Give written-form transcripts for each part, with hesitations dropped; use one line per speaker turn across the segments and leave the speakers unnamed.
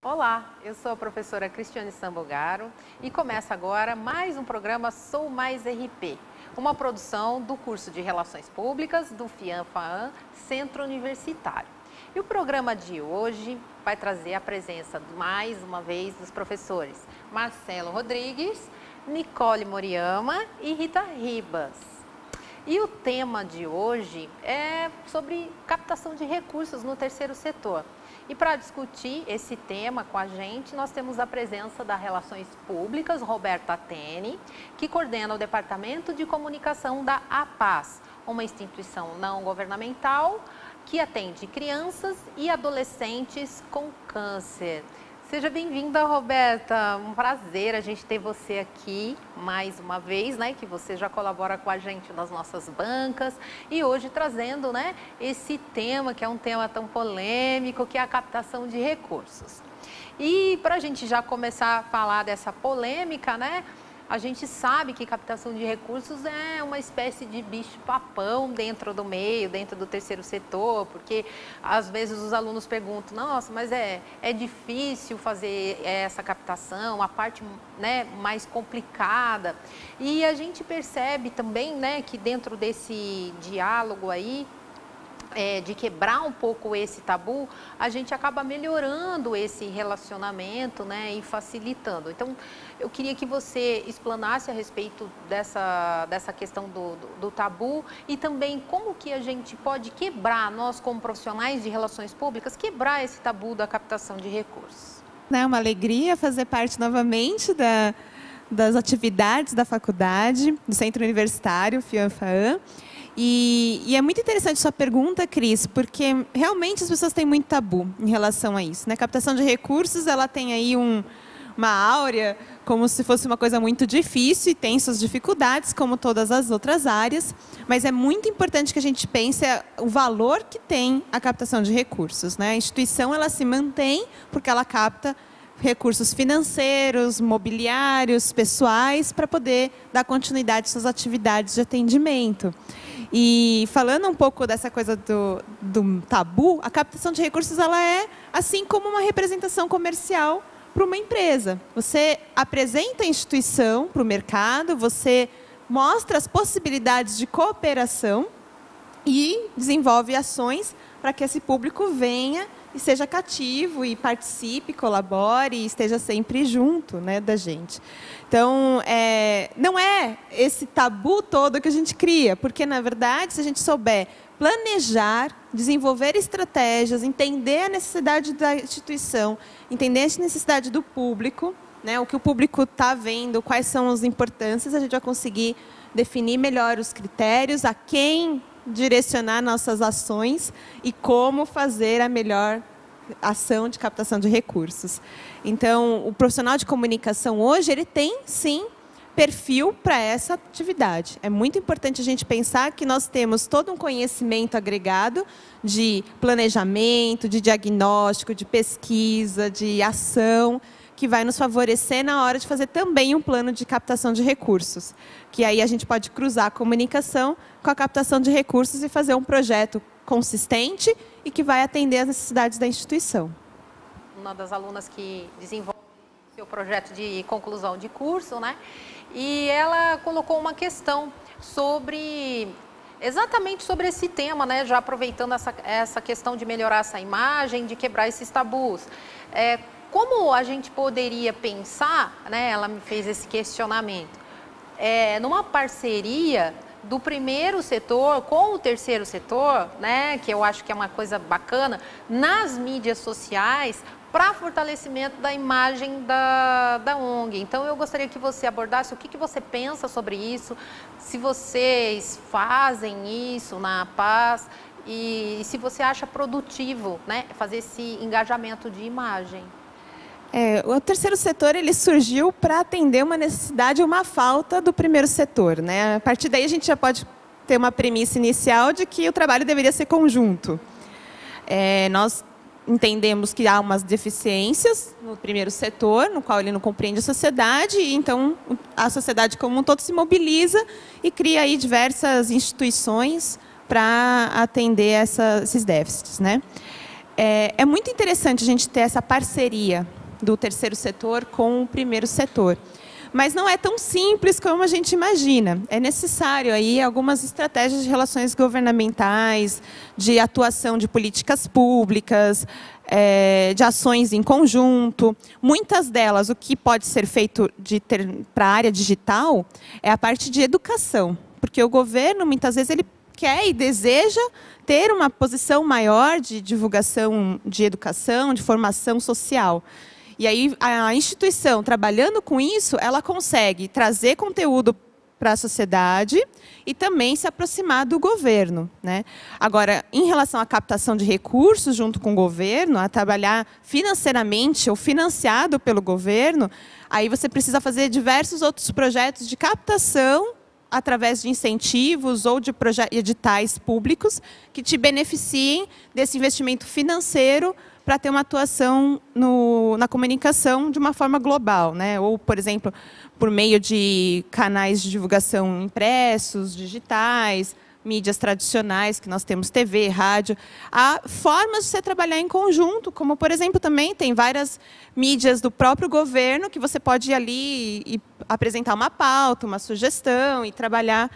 Olá, eu sou a professora Cristiane Sambogaro e começa agora mais um programa Sou Mais RP, uma produção do curso de Relações Públicas do FIAM-FAAM Centro Universitário. E o programa de hoje vai trazer a presença, mais uma vez, dos professores Marcelo Rodrigues, Nicole Moriyama e Rita Ribas. E o tema de hoje é sobre captação de recursos no terceiro setor. E para discutir esse tema com a gente, nós temos a presença da Relações Públicas, Roberta Atene, que coordena o Departamento de Comunicação da APAS, uma instituição não governamental que atende crianças e adolescentes com câncer. Seja bem-vinda, Roberta. Um prazer a gente ter você aqui mais uma vez, né? Que você já colabora com a gente nas nossas bancas e hoje trazendo, né, esse tema que é um tema tão polêmico, que é a captação de recursos. E para a gente já começar a falar dessa polêmica, né? A gente sabe que captação de recursos é uma espécie de bicho-papão dentro do meio, dentro do terceiro setor, porque às vezes os alunos perguntam, nossa, mas é difícil fazer essa captação, a parte, né, mais complicada. E a gente percebe também, né, que dentro desse diálogo aí, de quebrar um pouco esse tabu, a gente acaba melhorando esse relacionamento, né, e facilitando. Então, eu queria que você explanasse a respeito dessa questão do tabu e também como que a gente pode quebrar, nós como profissionais de relações públicas, quebrar esse tabu da captação de recursos.
É uma alegria fazer parte novamente das atividades da faculdade, do Centro Universitário, FIAM-FAAM. E é muito interessante sua pergunta, Cris, porque realmente as pessoas têm muito tabu em relação a isso, né? A captação de recursos, ela tem aí uma áurea como se fosse uma coisa muito difícil e tem suas dificuldades, como todas as outras áreas, mas é muito importante que a gente pense o valor que tem a captação de recursos, né? A instituição, ela se mantém porque ela capta recursos financeiros, mobiliários, pessoais, para poder dar continuidade às suas atividades de atendimento. E falando um pouco dessa coisa do tabu, a captação de recursos, ela é assim como uma representação comercial para uma empresa. Você apresenta a instituição para o mercado, você mostra as possibilidades de cooperação e desenvolve ações para que esse público venha e seja cativo e participe, colabore e esteja sempre junto, né, da gente. Então, não é esse tabu todo que a gente cria, porque, na verdade, se a gente souber planejar, desenvolver estratégias, entender a necessidade da instituição, entender a necessidade do público, né, o que o público está vendo, quais são as importâncias, a gente vai conseguir definir melhor os critérios, a quem direcionar nossas ações e como fazer a melhor ação de captação de recursos. Então, o profissional de comunicação hoje, ele tem, sim, perfil para essa atividade. É muito importante a gente pensar que nós temos todo um conhecimento agregado de planejamento, de diagnóstico, de pesquisa, de ação, que vai nos favorecer na hora de fazer também um plano de captação de recursos. Que aí a gente pode cruzar a comunicação com a captação de recursos e fazer um projeto consistente e que vai atender às necessidades da instituição.
Uma das alunas que desenvolve o seu projeto de conclusão de curso, né? E ela colocou uma questão exatamente sobre esse tema, né? Já aproveitando essa questão de melhorar essa imagem, de quebrar esses tabus. Como a gente poderia pensar, né? Ela me fez esse questionamento, numa parceria do primeiro setor com o terceiro setor, né, que eu acho que é uma coisa bacana, nas mídias sociais, para fortalecimento da imagem da ONG. Então, eu gostaria que você abordasse o que você pensa sobre isso, se vocês fazem isso na APAS e se você acha produtivo, né, fazer esse engajamento de imagem.
O terceiro setor, ele surgiu para atender uma necessidade, uma falta do primeiro setor, né? A partir daí a gente já pode ter uma premissa inicial de que o trabalho deveria ser conjunto. Nós entendemos que há umas deficiências no primeiro setor, no qual ele não compreende a sociedade, e então a sociedade como um todo se mobiliza e cria aí diversas instituições para atender esses déficits, né? É muito interessante a gente ter essa parceria do terceiro setor com o primeiro setor. Mas não é tão simples como a gente imagina. É necessário aí algumas estratégias de relações governamentais, de atuação de políticas públicas, de ações em conjunto. Muitas delas, o que pode ser feito para a área digital, é a parte de educação. Porque o governo, muitas vezes, ele quer e deseja ter uma posição maior de divulgação de educação, de formação social. E aí, a instituição, trabalhando com isso, ela consegue trazer conteúdo para a sociedade e também se aproximar do governo, né? Agora, em relação à captação de recursos junto com o governo, a trabalhar financeiramente ou financiado pelo governo, aí você precisa fazer diversos outros projetos de captação através de incentivos ou de editais públicos que te beneficiem desse investimento financeiro para ter uma atuação na comunicação de uma forma global, né? Ou, por exemplo, por meio de canais de divulgação impressos, digitais, mídias tradicionais, que nós temos TV, rádio. Há formas de você trabalhar em conjunto, como, por exemplo, também tem várias mídias do próprio governo que você pode ir ali e apresentar uma pauta, uma sugestão e trabalhar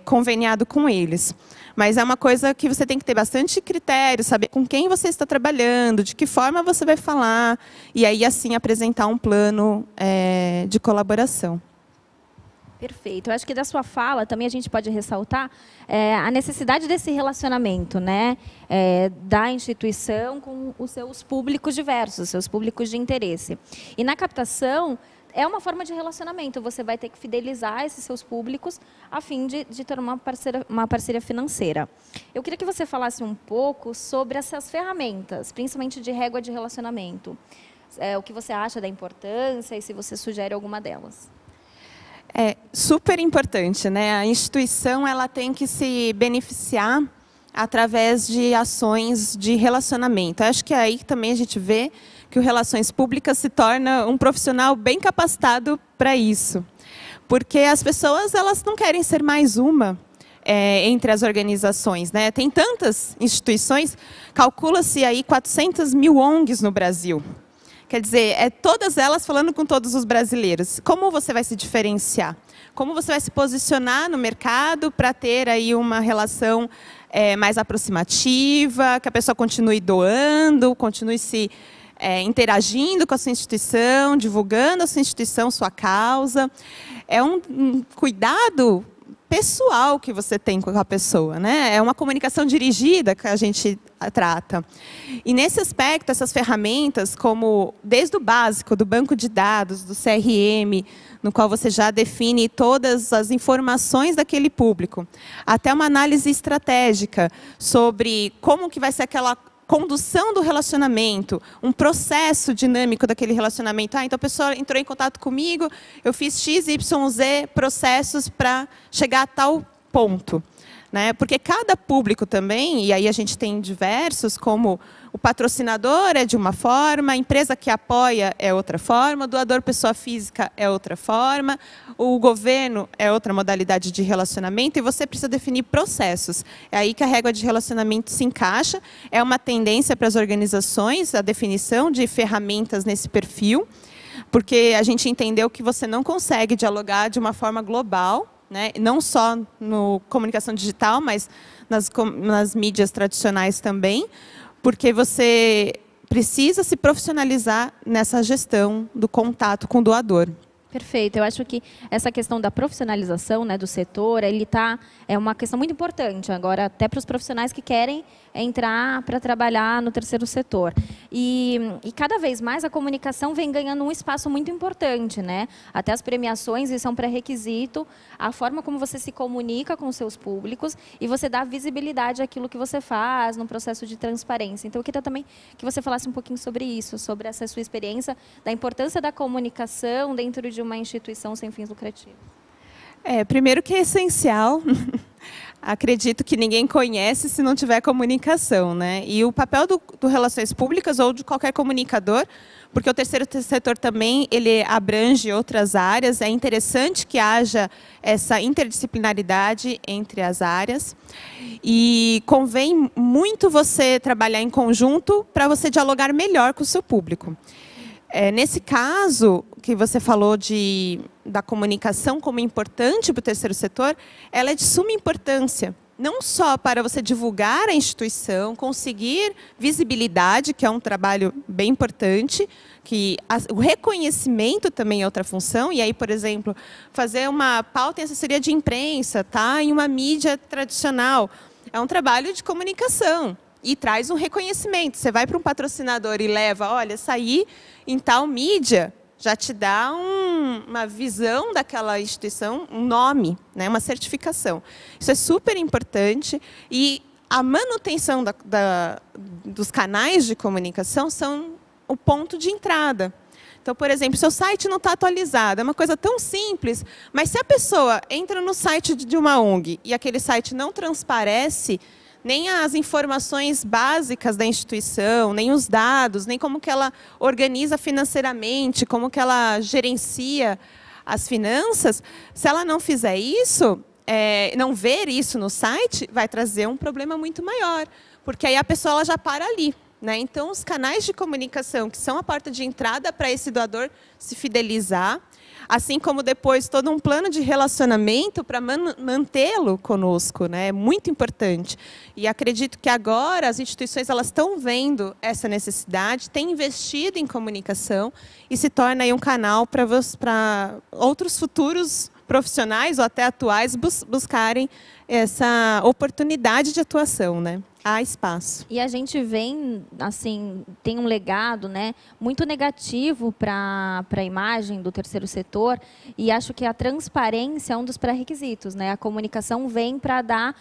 conveniado com eles. Mas é uma coisa que você tem que ter bastante critério, saber com quem você está trabalhando, de que forma você vai falar, e aí, assim, apresentar um plano de colaboração.
Perfeito. Eu acho que da sua fala também a gente pode ressaltar a necessidade desse relacionamento, né, da instituição com os seus públicos diversos, os seus públicos de interesse. E na captação, é uma forma de relacionamento. Você vai ter que fidelizar esses seus públicos a fim de ter uma parceria financeira. Eu queria que você falasse um pouco sobre essas ferramentas, principalmente de régua de relacionamento. O que você acha da importância e se você sugere alguma delas.
É super importante, né? A instituição ela tem que se beneficiar através de ações de relacionamento. Acho que aí também a gente vê que o Relações Públicas se torna um profissional bem capacitado para isso. Porque as pessoas elas não querem ser mais uma entre as organizações, né? Tem tantas instituições, calcula-se aí 400 mil ONGs no Brasil. Quer dizer, todas elas falando com todos os brasileiros. Como você vai se diferenciar? Como você vai se posicionar no mercado para ter aí uma relação mais aproximativa, que a pessoa continue doando, continue se interagindo com a sua instituição, divulgando a sua instituição, sua causa. É um cuidado pessoal que você tem com a pessoa, né? É uma comunicação dirigida que a gente trata. E nesse aspecto, essas ferramentas, como desde o básico, do banco de dados, do CRM, no qual você já define todas as informações daquele público, até uma análise estratégica sobre como que vai ser aquela condução do relacionamento, um processo dinâmico daquele relacionamento. Então a pessoa entrou em contato comigo, eu fiz X, Y, Z processos para chegar a tal ponto. Né? Porque cada público também, e aí a gente tem diversos, como o patrocinador é de uma forma, a empresa que apoia é outra forma, o doador pessoa física é outra forma, o governo é outra modalidade de relacionamento, e você precisa definir processos. É aí que a régua de relacionamento se encaixa, é uma tendência para as organizações, a definição de ferramentas nesse perfil, porque a gente entendeu que você não consegue dialogar de uma forma global, né? Não só no comunicação digital, mas nas mídias tradicionais também, porque você precisa se profissionalizar nessa gestão do contato com o doador.
Perfeito. Eu acho que essa questão da profissionalização, né, do setor, é uma questão muito importante agora, até para os profissionais que querem entrar para trabalhar no terceiro setor. E cada vez mais a comunicação vem ganhando um espaço muito importante, né? Até as premiações, isso é um pré-requisito, a forma como você se comunica com os seus públicos e você dá visibilidade àquilo que você faz no processo de transparência. Então, eu queria também que você falasse um pouquinho sobre isso, sobre essa sua experiência, da importância da comunicação dentro de uma instituição sem fins lucrativos.
Primeiro que é essencial. Acredito que ninguém conhece se não tiver comunicação, né? E o papel do Relações Públicas ou de qualquer comunicador, porque o terceiro setor também ele abrange outras áreas, é interessante que haja essa interdisciplinaridade entre as áreas e convém muito você trabalhar em conjunto para você dialogar melhor com o seu público. Nesse caso, que você falou da comunicação como importante para o terceiro setor, ela é de suma importância, não só para você divulgar a instituição, conseguir visibilidade, que é um trabalho bem importante, que o reconhecimento também é outra função, e aí, por exemplo, fazer uma pauta em assessoria de imprensa, tá, em uma mídia tradicional, é um trabalho de comunicação. E traz um reconhecimento. Você vai para um patrocinador e leva, olha, sair em tal mídia, já te dá uma visão daquela instituição, um nome, né, uma certificação. Isso é super importante. E a manutenção dos canais de comunicação são o ponto de entrada. Então, por exemplo, seu site não está atualizado, é uma coisa tão simples, mas se a pessoa entra no site de uma ONG e aquele site não transparece, nem as informações básicas da instituição, nem os dados, nem como que ela organiza financeiramente, como que ela gerencia as finanças, se ela não fizer isso, não ver isso no site, vai trazer um problema muito maior, porque aí a pessoa ela já para ali. Né? Então, os canais de comunicação, que são a porta de entrada para esse doador se fidelizar, assim como depois todo um plano de relacionamento para mantê-lo conosco, né? É muito importante. E acredito que agora as instituições elas estão vendo essa necessidade, têm investido em comunicação e se torna aí um canal para outros futuros profissionais ou até atuais buscarem essa oportunidade de atuação, né? Há espaço.
E a gente vem, assim, tem um legado, né, muito negativo para a imagem do terceiro setor, e acho que a transparência é um dos pré-requisitos, né? A comunicação vem para dar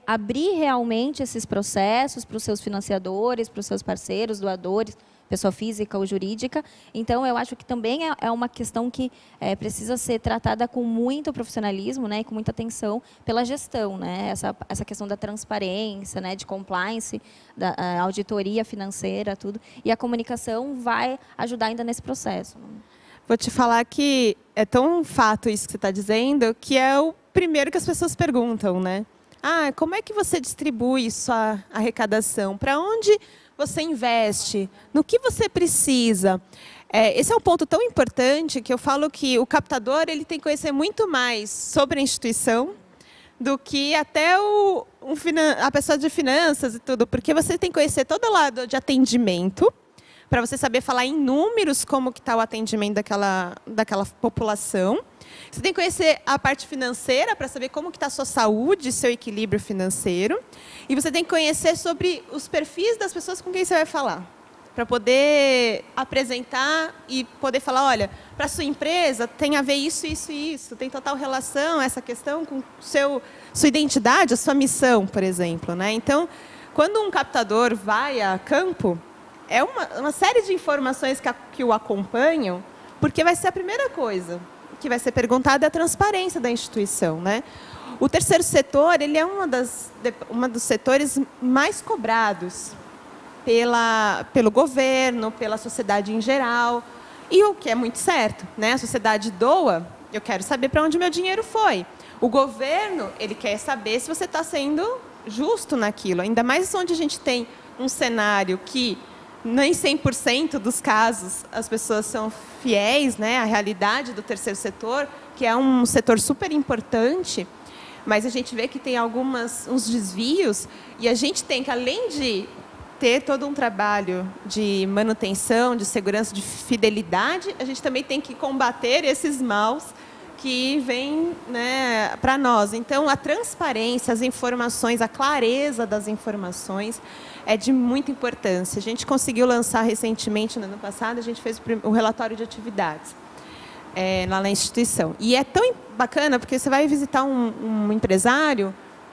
abrir realmente esses processos para os seus financiadores, para os seus parceiros, doadores, pessoa física ou jurídica. Então, eu acho que também é uma questão que precisa ser tratada com muito profissionalismo, né, e com muita atenção pela gestão, né, essa questão da transparência, né, de compliance, da auditoria financeira, tudo. E a comunicação vai ajudar ainda nesse processo.
Vou te falar que é tão fato isso que você está dizendo, que é o primeiro que as pessoas perguntam, né? Como é que você distribui sua arrecadação? Para onde você investe? No que você precisa? Esse é um ponto tão importante que eu falo que o captador ele tem que conhecer muito mais sobre a instituição do que até a pessoa de finanças e tudo, porque você tem que conhecer todo o lado de atendimento, para você saber falar em números como que está o atendimento daquela população. Você tem que conhecer a parte financeira para saber como que está a sua saúde, seu equilíbrio financeiro. E você tem que conhecer sobre os perfis das pessoas com quem você vai falar, para poder apresentar e poder falar, olha, para a sua empresa tem a ver isso, isso e isso, tem total relação essa questão com sua identidade, a sua missão, por exemplo. Né? Então, quando um captador vai a campo, é uma série de informações que o acompanham, porque vai ser a primeira coisa que vai ser perguntada é a transparência da instituição. Né? O terceiro setor ele é uma dos setores mais cobrados pelo governo, pela sociedade em geral, e o que é muito certo, né? A sociedade doa, eu quero saber para onde meu dinheiro foi. O governo ele quer saber se você está sendo justo naquilo, ainda mais onde a gente tem um cenário que nem 100% dos casos as pessoas são fiéis, né, à realidade do terceiro setor, que é um setor super importante, mas a gente vê que tem uns desvios, e a gente tem que, além de ter todo um trabalho de manutenção, de segurança, de fidelidade, a gente também tem que combater esses maus que vêm, né, para nós. Então, a transparência, as informações, a clareza das informações é de muita importância. A gente conseguiu lançar recentemente, no ano passado, a gente fez o relatório de atividades lá na instituição. E é tão bacana, porque você vai visitar um empresário,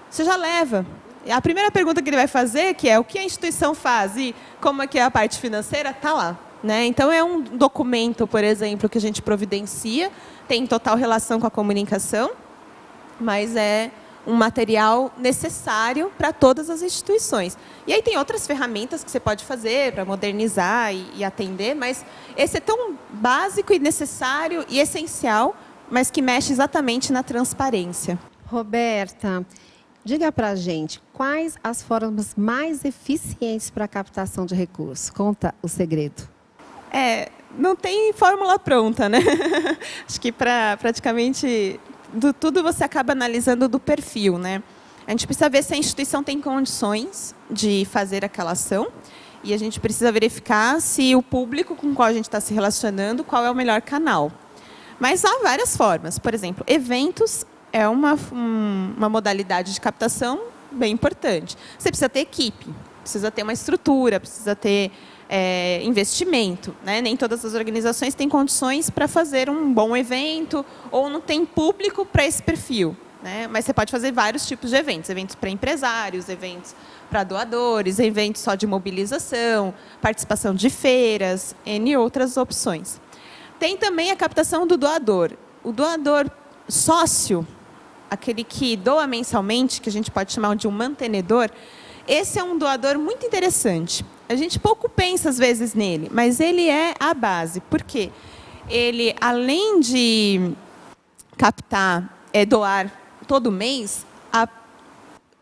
você já leva. A primeira pergunta que ele vai fazer, que é o que a instituição faz e como é que é a parte financeira, está lá. né? Então, é um documento, por exemplo, que a gente providencia, tem total relação com a comunicação, mas é um material necessário para todas as instituições. E aí tem outras ferramentas que você pode fazer para modernizar e atender, mas esse é tão básico e necessário e essencial, mas que mexe exatamente na transparência.
Roberta, diga para a gente, quais as formas mais eficientes para a captação de recursos? Conta o segredo.
Não tem fórmula pronta, né? Acho que para praticamente tudo você acaba analisando do perfil, né? A gente precisa ver se a instituição tem condições de fazer aquela ação e a gente precisa verificar se o público com o qual a gente está se relacionando, qual é o melhor canal. Mas há várias formas. Por exemplo, eventos é uma modalidade de captação bem importante. Você precisa ter equipe, precisa ter uma estrutura, precisa ter investimento, né? Nem todas as organizações têm condições para fazer um bom evento ou não tem público para esse perfil, né? Mas você pode fazer vários tipos de eventos para empresários, eventos para doadores, eventos só de mobilização, participação de feiras, N outras opções. Tem também a captação do doador. O doador sócio, aquele que doa mensalmente, que a gente pode chamar de um mantenedor, esse é um doador muito interessante. A gente pouco pensa, às vezes, nele, mas ele é a base. Por quê? Ele, além de captar, doar todo mês, a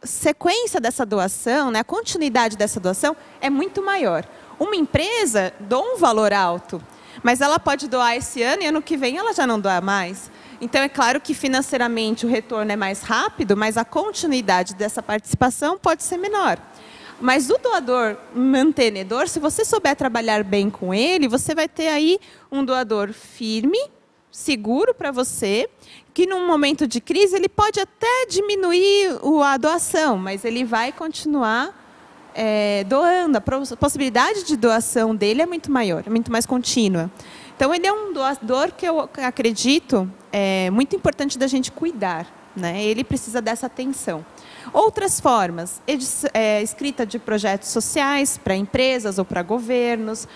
sequência dessa doação, né, a continuidade dessa doação é muito maior. Uma empresa doa um valor alto, mas ela pode doar esse ano e ano que vem ela já não doa mais. Então, é claro que financeiramente o retorno é mais rápido, mas a continuidade dessa participação pode ser menor. Mas o doador mantenedor, se você souber trabalhar bem com ele, você vai ter aí um doador firme, seguro para você, que num momento de crise ele pode até diminuir a doação, mas ele vai continuar doando. A possibilidade de doação dele é muito maior, é muito mais contínua. Então, ele é um doador que eu acredito muito importante da gente cuidar, né? Ele precisa dessa atenção. Outras formas, escrita de projetos sociais para empresas ou para governos,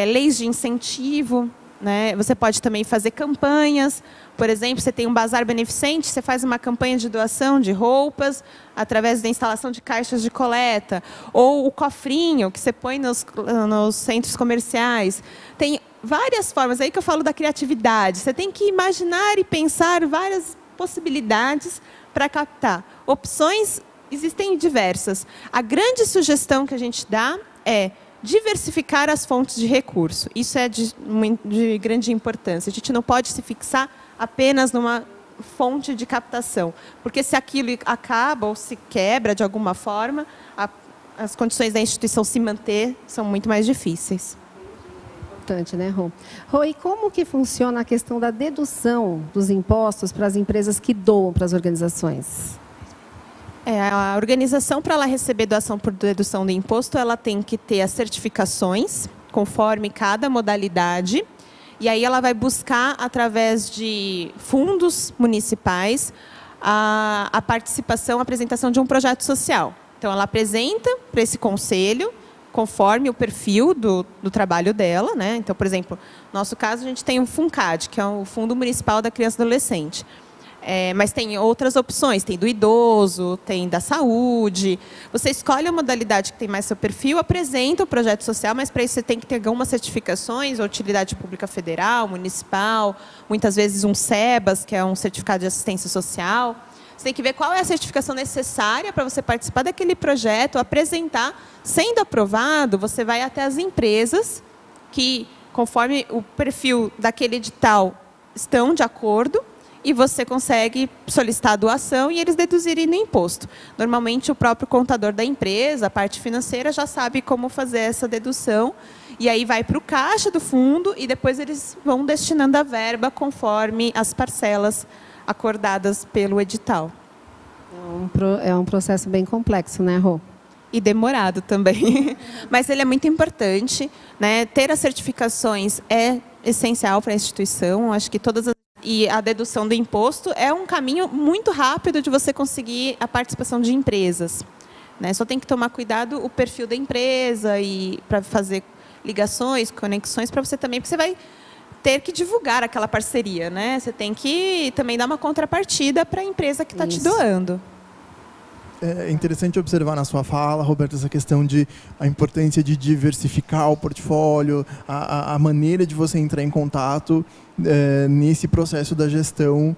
leis de incentivo, né? Você pode também fazer campanhas. Por exemplo, você tem um bazar beneficente, você faz uma campanha de doação de roupas através da instalação de caixas de coleta, ou o cofrinho que você põe nos centros comerciais. Tem várias formas, aí que eu falo da criatividade. Você tem que imaginar e pensar várias possibilidades para captar. Opções existem diversas. A grande sugestão que a gente dá é diversificar as fontes de recurso. Isso é de grande importância. A gente não pode se fixar apenas numa fonte de captação, porque se aquilo acaba ou se quebra de alguma forma, as condições da instituição se manter são muito mais difíceis.
Importante, né, Rô? Rô, e como que funciona a questão da dedução dos impostos para as empresas que doam para as organizações?
A organização, para ela receber doação por dedução do imposto, ela tem que ter as certificações, conforme cada modalidade, e aí ela vai buscar, através de fundos municipais, a participação, a apresentação de um projeto social. Então, ela apresenta para esse conselho, conforme o perfil do trabalho dela, né? Então, por exemplo, no nosso caso, a gente tem o FUNCAD, que é o Fundo Municipal da Criança e Adolescente. Mas tem outras opções, tem do idoso, tem da saúde. Você escolhe a modalidade que tem mais seu perfil, apresenta o projeto social, mas para isso você tem que ter algumas certificações, utilidade pública federal, municipal, muitas vezes um SEBAS, que é um certificado de assistência social. Você tem que ver qual é a certificação necessária para você participar daquele projeto, apresentar. Sendo aprovado, você vai até as empresas que, conforme o perfil daquele edital, estão de acordo, e você consegue solicitar a doação e eles deduzirem no imposto. Normalmente, o próprio contador da empresa, a parte financeira, já sabe como fazer essa dedução, e aí vai para o caixa do fundo, e depois eles vão destinando a verba conforme as parcelas acordadas pelo edital.
É um processo bem complexo, né, Rô?
E demorado também. Mas ele é muito importante, né? Ter as certificações é essencial para a instituição. Acho que e a dedução do imposto é um caminho muito rápido de você conseguir a participação de empresas, né? Só tem que tomar cuidado o perfil da empresa e para fazer ligações, conexões para você também, porque você vai ter que divulgar aquela parceria, né? Você tem que também dar uma contrapartida para a empresa que está te doando.
É interessante observar na sua fala, Roberta, essa questão de a importância de diversificar o portfólio, a maneira de você entrar em contato nesse processo da gestão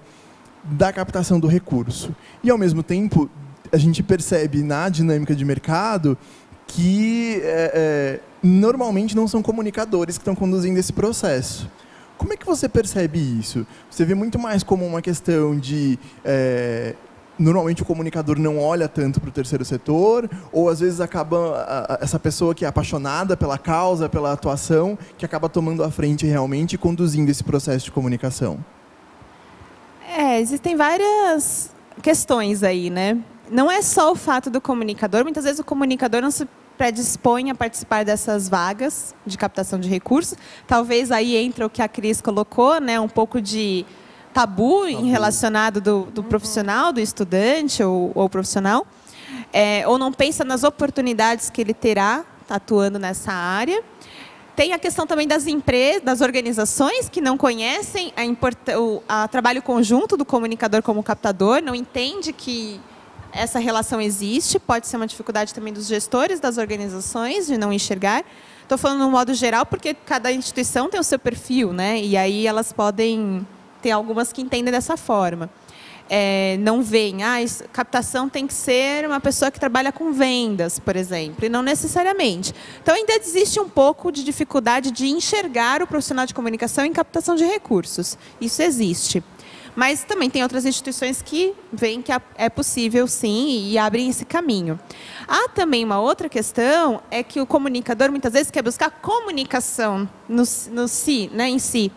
da captação do recurso. E, ao mesmo tempo, a gente percebe na dinâmica de mercado que normalmente não são comunicadores que estão conduzindo esse processo. Como é que você percebe isso? Você vê muito mais como uma questão de... normalmente o comunicador não olha tanto para o terceiro setor, ou às vezes acaba essa pessoa que é apaixonada pela causa, pela atuação, que acaba tomando a frente realmente e conduzindo esse processo de comunicação?
Existem várias questões aí, né? Não é só o fato do comunicador, muitas vezes o comunicador não se predispõe a participar dessas vagas de captação de recursos. Talvez aí entra o que a Cris colocou, né? Um pouco de tabu relacionado do profissional, do estudante ou profissional, ou não pensa nas oportunidades que ele terá atuando nessa área. Tem a questão também das empresas, das organizações que não conhecem o trabalho conjunto do comunicador como captador, não entende que essa relação existe, pode ser uma dificuldade também dos gestores das organizações de não enxergar. Estou falando no modo geral porque cada instituição tem o seu perfil, né? E aí elas podem... Tem algumas que entendem dessa forma. Não veem, captação tem que ser uma pessoa que trabalha com vendas, por exemplo, e não necessariamente. Então, ainda existe um pouco de dificuldade de enxergar o profissional de comunicação em captação de recursos. Isso existe. Mas também tem outras instituições que veem que é possível, sim, e abrem esse caminho. Há também uma outra questão, é que o comunicador, muitas vezes, quer buscar comunicação em si.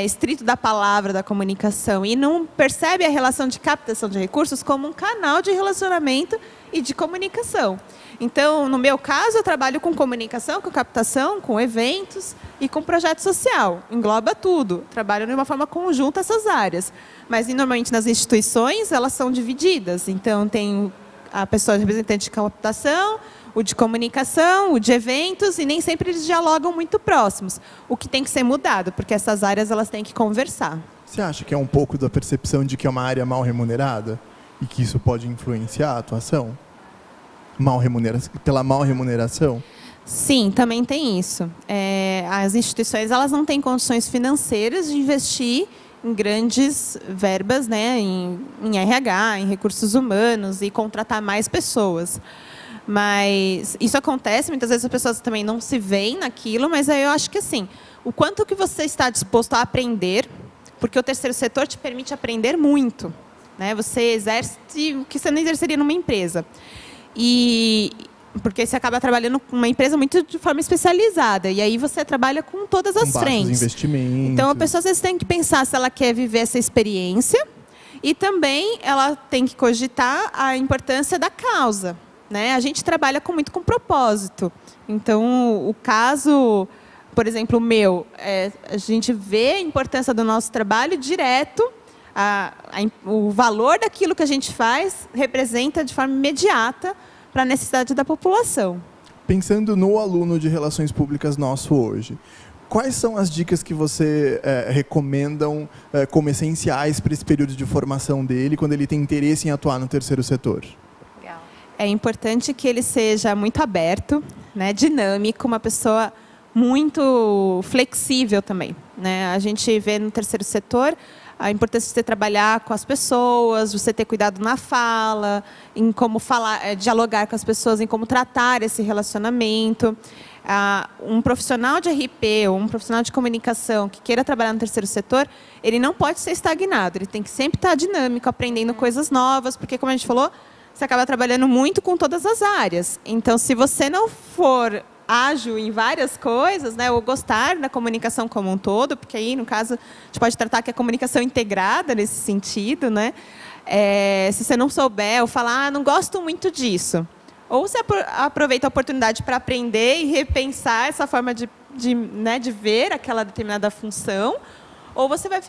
Estrito da palavra da comunicação e não percebe a relação de captação de recursos como um canal de relacionamento e de comunicação. Então, no meu caso, eu trabalho com comunicação, com captação, com eventos e com projeto social. Engloba tudo. Trabalho de uma forma conjunta essas áreas. Mas, normalmente, nas instituições, elas são divididas. Então, tem a pessoa representante de captação, o de comunicação, o de eventos, e nem sempre eles dialogam muito próximos. O que tem que ser mudado, porque essas áreas elas têm que conversar.
Você acha que é um pouco da percepção de que é uma área mal remunerada e que isso pode influenciar a atuação? Pela mal remuneração?
Sim, também tem isso. As instituições elas não têm condições financeiras de investir em grandes verbas, né, em RH, em recursos humanos e contratar mais pessoas. Mas isso acontece, muitas vezes as pessoas também não se veem naquilo, mas aí eu acho que assim, o quanto que você está disposto a aprender, porque o terceiro setor te permite aprender muito, né? Você exerce o que você não exerceria numa empresa. Porque você acaba trabalhando com uma empresa muito de forma especializada, e aí você trabalha com todas as frentes.
Investimentos.
Então a pessoa às vezes tem que pensar se ela quer viver essa experiência, e também ela tem que cogitar a importância da causa. Né? A gente trabalha muito com propósito. Então, o caso, por exemplo, o meu, a gente vê a importância do nosso trabalho direto, o valor daquilo que a gente faz representa de forma imediata para a necessidade da população.
Pensando no aluno de Relações Públicas nosso hoje, quais são as dicas que você recomendam como essenciais para esse período de formação dele, quando ele tem interesse em atuar no terceiro setor?
É importante que ele seja muito aberto, né, dinâmico, uma pessoa muito flexível também. Né? A gente vê no terceiro setor a importância de você trabalhar com as pessoas, você ter cuidado na fala, em como falar, dialogar com as pessoas, em como tratar esse relacionamento. Um profissional de RP ou um profissional de comunicação que queira trabalhar no terceiro setor, ele não pode ser estagnado, ele tem que sempre estar dinâmico, aprendendo coisas novas, porque, como a gente falou, você acaba trabalhando muito com todas as áreas. Então, se você não for ágil em várias coisas, né, ou gostar da comunicação como um todo, porque aí, no caso, a gente pode tratar que é comunicação integrada nesse sentido, né? Se você não souber ou falar, não gosto muito disso, ou você aproveita a oportunidade para aprender e repensar essa forma de ver aquela determinada função, ou você vai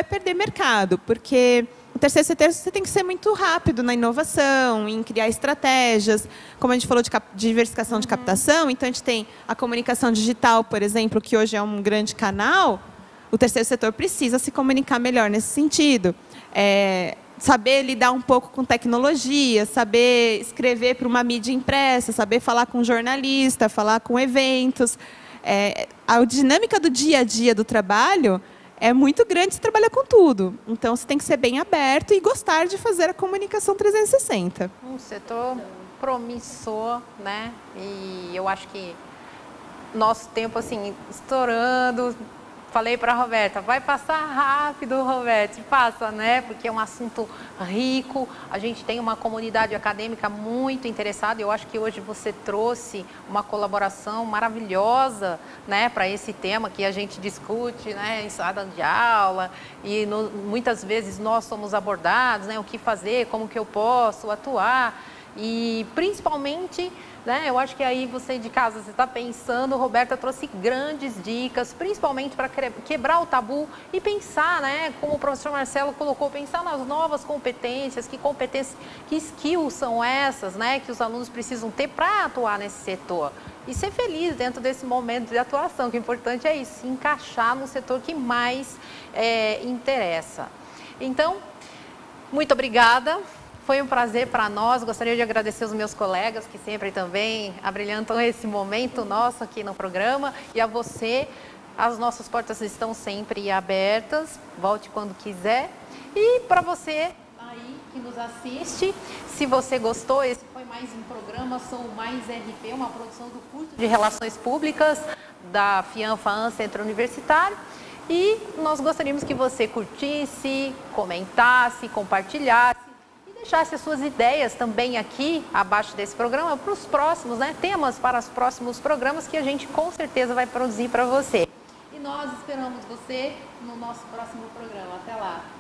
perder mercado, porque o o terceiro setor você tem que ser muito rápido na inovação, em criar estratégias. Como a gente falou de diversificação de captação, então a gente tem a comunicação digital, por exemplo, que hoje é um grande canal. O terceiro setor precisa se comunicar melhor nesse sentido. Saber lidar um pouco com tecnologia, saber escrever para uma mídia impressa, saber falar com jornalista, falar com eventos. A dinâmica do dia a dia do trabalho é muito grande, você trabalha com tudo. Então, você tem que ser bem aberto e gostar de fazer a comunicação 360.
Um setor promissor, né? E eu acho que nosso tempo, assim, estourando. Falei para a Roberta, vai passar rápido, Roberta, passa, né? Porque é um assunto rico, a gente tem uma comunidade acadêmica muito interessada. Eu acho que hoje você trouxe uma colaboração maravilhosa, né, para esse tema que a gente discute, né, em sala de aula, e muitas vezes nós somos abordados, né, o que fazer, como que eu posso atuar, e principalmente... Eu acho que aí você de casa, você está pensando, Roberta trouxe grandes dicas, principalmente para quebrar o tabu e pensar, né, como o professor Marcelo colocou, pensar nas novas competências, que skills são essas, né, que os alunos precisam ter para atuar nesse setor. E ser feliz dentro desse momento de atuação, que o importante é isso, se encaixar no setor que mais interessa. Então, muito obrigada. Foi um prazer para nós, gostaria de agradecer os meus colegas que sempre também abrilhantam esse momento nosso aqui no programa, e a você, as nossas portas estão sempre abertas, volte quando quiser. E para você aí que nos assiste, se você gostou, esse foi mais um programa Sou Mais RP, uma produção do curso de Relações Públicas da FIAM-FAAM Centro Universitário. E nós gostaríamos que você curtisse, comentasse, compartilhasse, deixasse as suas ideias também aqui abaixo desse programa para os próximos, né, temas para os próximos programas que a gente com certeza vai produzir para você. E nós esperamos você no nosso próximo programa. Até lá!